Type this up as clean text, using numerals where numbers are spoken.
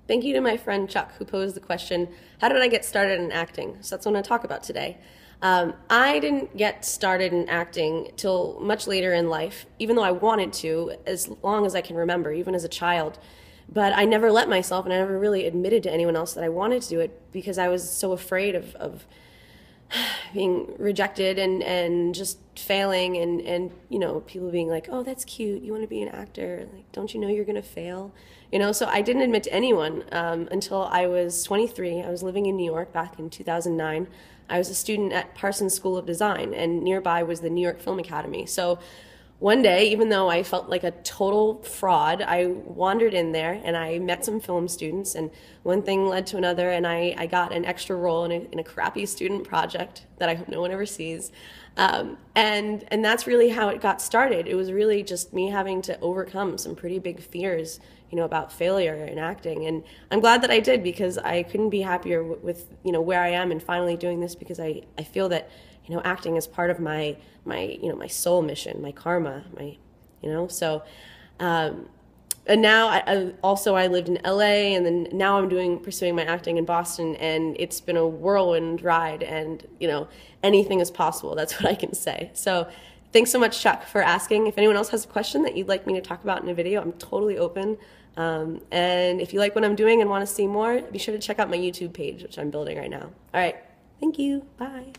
Thank you to my friend Chuck who posed the question, how did I get started in acting? So that's what I'm going to talk about today. I didn't get started in acting till much later in life, even though I wanted to, as long as I can remember, even as a child. But I never let myself, and I never really admitted to anyone else that I wanted to do it because I was so afraid of being rejected and just failing and people being like, oh, that's cute, you want to be an actor, like, don't you know you're gonna fail, so I didn't admit to anyone until I was 23. I was living in New York back in 2009. I was a student at Parsons School of Design, and nearby was the New York Film Academy. So one day, even though I felt like a total fraud, I wandered in there and I met some film students, and one thing led to another, and I got an extra role in a crappy student project that I hope no one ever sees. And that's really how it got started. It was really just me having to overcome some pretty big fears, about failure in acting. And I'm glad that I did, because I couldn't be happier with where I am and finally doing this, because I feel that acting is part of my my soul mission, my karma, so and now I lived in LA, and then now I'm pursuing my acting in Boston, and it's been a whirlwind ride, and anything is possible. That's what I can say. So thanks so much, Chuck, for asking. If anyone else has a question that you'd like me to talk about in a video, I'm totally open. And if you like what I'm doing and want to see more, be sure to check out my YouTube page, which I'm building right now. All right. Thank you. Bye.